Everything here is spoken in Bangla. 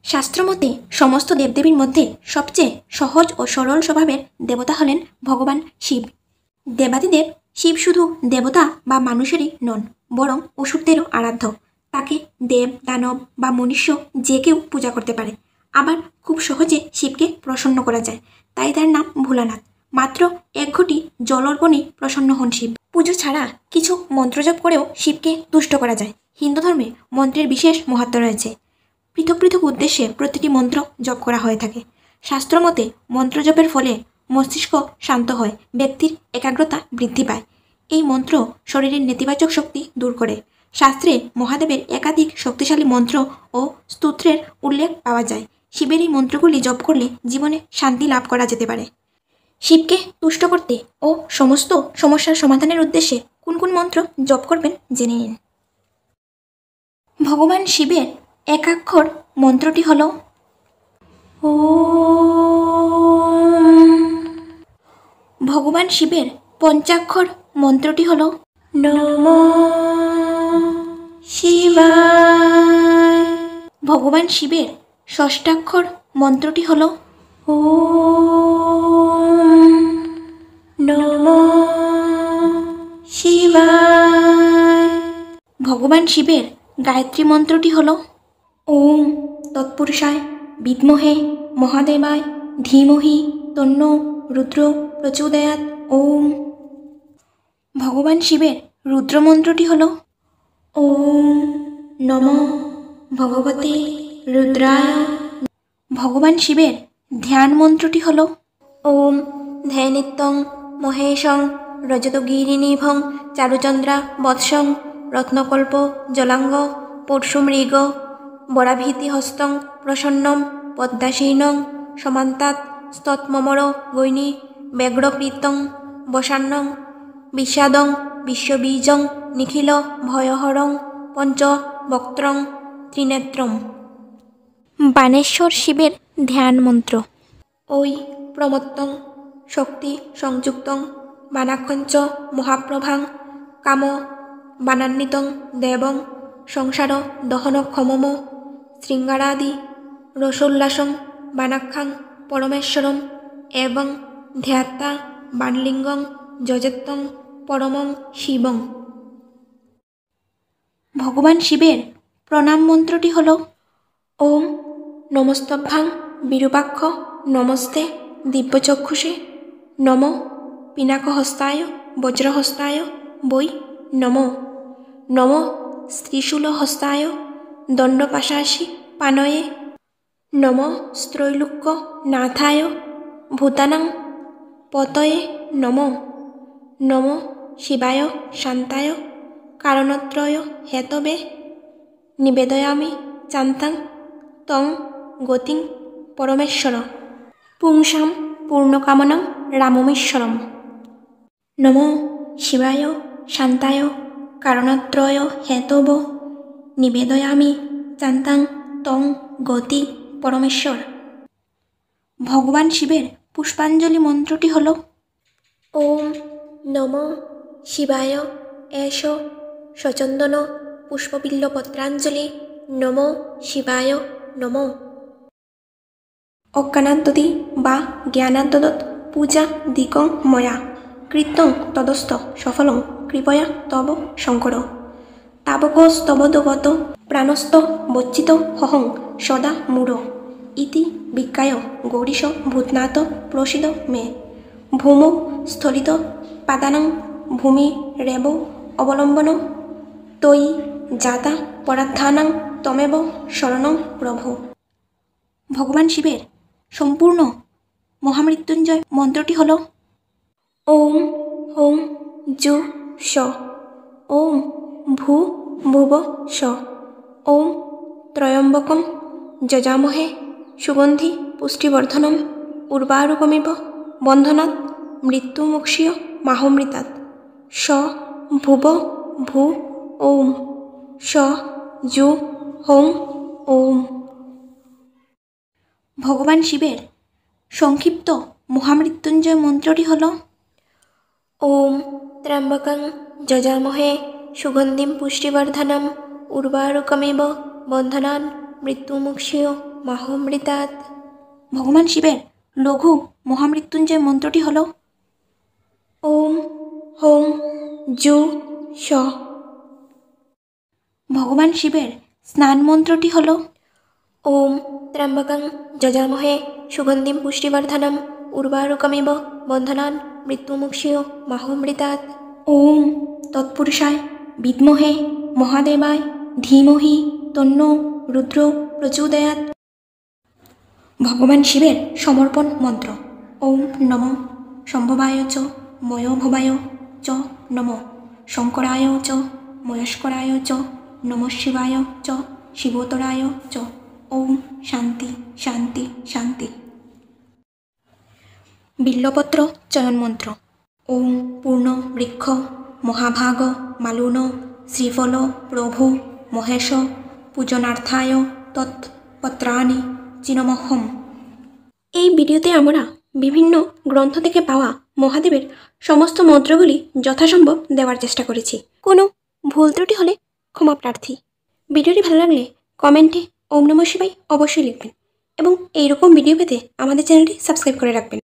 শাস্ত্রমতে সমস্ত দেবদেবীর মধ্যে সবচেয়ে সহজ ও সরল স্বভাবের দেবতা হলেন ভগবান শিব। দেবাদিদেব শিব শুধু দেবতা বা মানুষেরই নন, বরং অসুরদেরও আরাধ্য। তাকে দেব, দানব বা মনুষ্য যে কেউ পূজা করতে পারে। আবার খুব সহজে শিবকে প্রসন্ন করা যায়, তাই তার নাম ভোলানাথ। মাত্র এক ঘটি জল অর্পণে প্রসন্ন হন শিব। পুজো ছাড়া কিছু মন্ত্রজপ করেও শিবকে তুষ্ট করা যায়। হিন্দু ধর্মে মন্ত্রের বিশেষ মাহাত্ম্য রয়েছে। পৃথক পৃথক উদ্দেশ্যে প্রতিটি মন্ত্র জপ করা হয়ে থাকে। শাস্ত্রমতে মন্ত্রজপের ফলে মস্তিষ্ক শান্ত হয়, ব্যক্তির একাগ্রতা বৃদ্ধি পায়। এই মন্ত্র শরীরের নেতিবাচক শক্তি দূর করে। শাস্ত্রে মহাদেবের একাধিক শক্তিশালী মন্ত্র ও স্তোত্রের উল্লেখ পাওয়া যায়। শিবের এই মন্ত্রগুলি জপ করলে জীবনে শান্তি লাভ করা যেতে পারে। শিবকে তুষ্ট করতে ও সমস্ত সমস্যার সমাধানের উদ্দেশ্যে কোন কোন মন্ত্র জপ করবেন জেনে নিন। ভগবান শিবের একাক্ষর মন্ত্রটি হল ওম। ভগবান শিবের পঞ্চাক্ষর মন্ত্রটি হল নমঃ শিবায়। ভগবান শিবের ষষ্ঠাক্ষর মন্ত্রটি হল ওম নমঃ শিবায়। ভগবান শিবের গায়ত্রী মন্ত্রটি হল ওম তৎপুরুষায় বিদ্মহে মহাদেবায় ধীমহি তন্নো রুদ্র প্রচোদয়াৎ ওম। ভগবান শিবের রুদ্র মন্ত্রটি হল ওম নমঃ ভগবতে রুদ্রায়। ভগবান শিবের ধ্যান মন্ত্রটি হল ওম ধ্যানিত্যং মহেশং রজতগিরিনিভং চারুচন্দ্রা বৎসং রত্নকল্প জলাঙ্গ পরশুমৃগ বরাভীতিহস্তং প্রসন্নম পদ্মাসীনং সমান্তাৎ স্তৎমমর গৈনী ব্যগ্রপ্রীতং বসান্নং বিষাদং বিশ্ববীজং নিখিল ভয়হরং পঞ্চ বক্ত্রং ত্রিনেত্রম। বাণেশ্বর শিবের ধ্যান মন্ত্র ওই প্রমত্তং শক্তি সংযুক্তং বানাক্ষঞ্চ মহাপ্রভাং কাম বানান্বিতং দেবং সংসার দহনক্ষমম শৃঙ্গারাদি রসোল্লাসং বানাক্ষাং পরমেশ্বরম এবং ধ্যাত্তা বাণলিঙ্গং যজেত্তং পরমং শিবং। ভগবান শিবের প্রণাম মন্ত্রটি হল ওম নমস্তভ্যাং বিরূপাক্ষ নমস্তে দিব্যচক্ষুষে নম পিনাকহস্তায় বজ্রহস্তায় বৈ নমো নম স্ত্রীশূলহস্তায় দণ্ডপাশাসি পানয়ে নম স্ত্রৈলোক্য নাথায় ভূতানাং পতয়ে নমো নম শিবায় শান্তায় কারণত্রয় হেতবে নিবেদয়ামি চান্তাং তং গতিং পরমেশ্বর পুংসাম পূর্ণকামনাং রামমেশ্বরম। নমো শিবায় শান্তায় কারণত্রয় হেতব নিবেদয়ামি চান্তাং তং গতি পরমেশ্বর। ভগবান শিবের পুষ্পাঞ্জলি মন্ত্রটি হল ওম নমঃ শিবায় এষ সচন্দন পুষ্পবিল্লপত্রাঞ্জলি নমো শিবায় নমঃ। অজ্ঞানাদ্যদি বা জ্ঞানাদ্যদৎ পূজা দিকং ময়া কৃত্যং তদস্ত সফলং কৃপয়া তব শঙ্কর তাবকস্তবদগত প্রাণস্ত বচ্চিত হহং সদা মূঢ় ইতি বিজ্ঞায় গৌরীশ ভূতনাথ প্রসিদ মে ভূমৌ স্থলিত পাদানাং ভূমি রেব অবলম্বন তয়ি জাতা পরাধ্যানাং তমেব শরণং প্রভু। ভগবান শিবের সম্পূর্ণ মহামৃত্যুঞ্জয় মন্ত্রটি হল ওম হোম জু স ওম ভূ ভুব স ওম ত্রয়ম্বকম যজামহে সুগন্ধি পুষ্টিবর্ধনম উর্বারুকমিব বন্ধনাৎ মৃত্যুমুক্ষীয় মাহমৃতাৎ স ভুব ভূ ওম স জু হোম ওম। ভগবান শিবের সংক্ষিপ্ত মহামৃত্যুঞ্জয় মন্ত্রটি হল ওম ত্র্যম্বকং যজামহে সুগন্ধিম পুষ্টিবর্ধনম উর্বারুকমিব বন্ধনাৎ মৃত্যুমুক্ষীয় মাহমৃতাৎ। ভগবান শিবের লঘু মহামৃত্যুঞ্জয় মন্ত্রটি হল ওম হোম জু স। ভগবান শিবের স্নান মন্ত্রটি হল ওম ত্র্যম্বকং যজামহে সুগন্ধিম পুষ্টিবর্ধনম উর্বারুকমিব বন্ধনান মৃত্যুমুক্ষীয় মাহমৃতাৎ। ওম তৎপুরুষায় বিদ্মহে মহাদেবায় ধীমহি তন্নো রুদ্র প্রচোদয়াৎ। ভগবান শিবের সমর্পণ মন্ত্র ওম নমঃ সম্ভবায় চ ময়োভবায় চ নমঃ শঙ্করায় চ ময়স্করায় চ নমঃ শিবায় চ শিবোতরায় চ। ওম শান্তি শান্তি শান্তি। বিল্লপত্র চয়ন মন্ত্র ওম পূর্ণ বৃক্ষ মহাভাগ মালুন শ্রীফল প্রভু মহেশ পূজনার্থায় তৎপত্রাণি চিনমহম। এই ভিডিওতে আমরা বিভিন্ন গ্রন্থ থেকে পাওয়া মহাদেবের সমস্ত মন্ত্রগুলি যথাসম্ভব দেওয়ার চেষ্টা করেছি। কোনো ভুল ত্রুটি হলে ক্ষমা প্রার্থী। ভিডিওটি ভালো লাগলে কমেন্টে ওম নমঃ শিবায় অবশ্যই লিখবেন এবং এইরকম ভিডিও পেতে আমাদের চ্যানেলটি সাবস্ক্রাইব করে রাখবেন।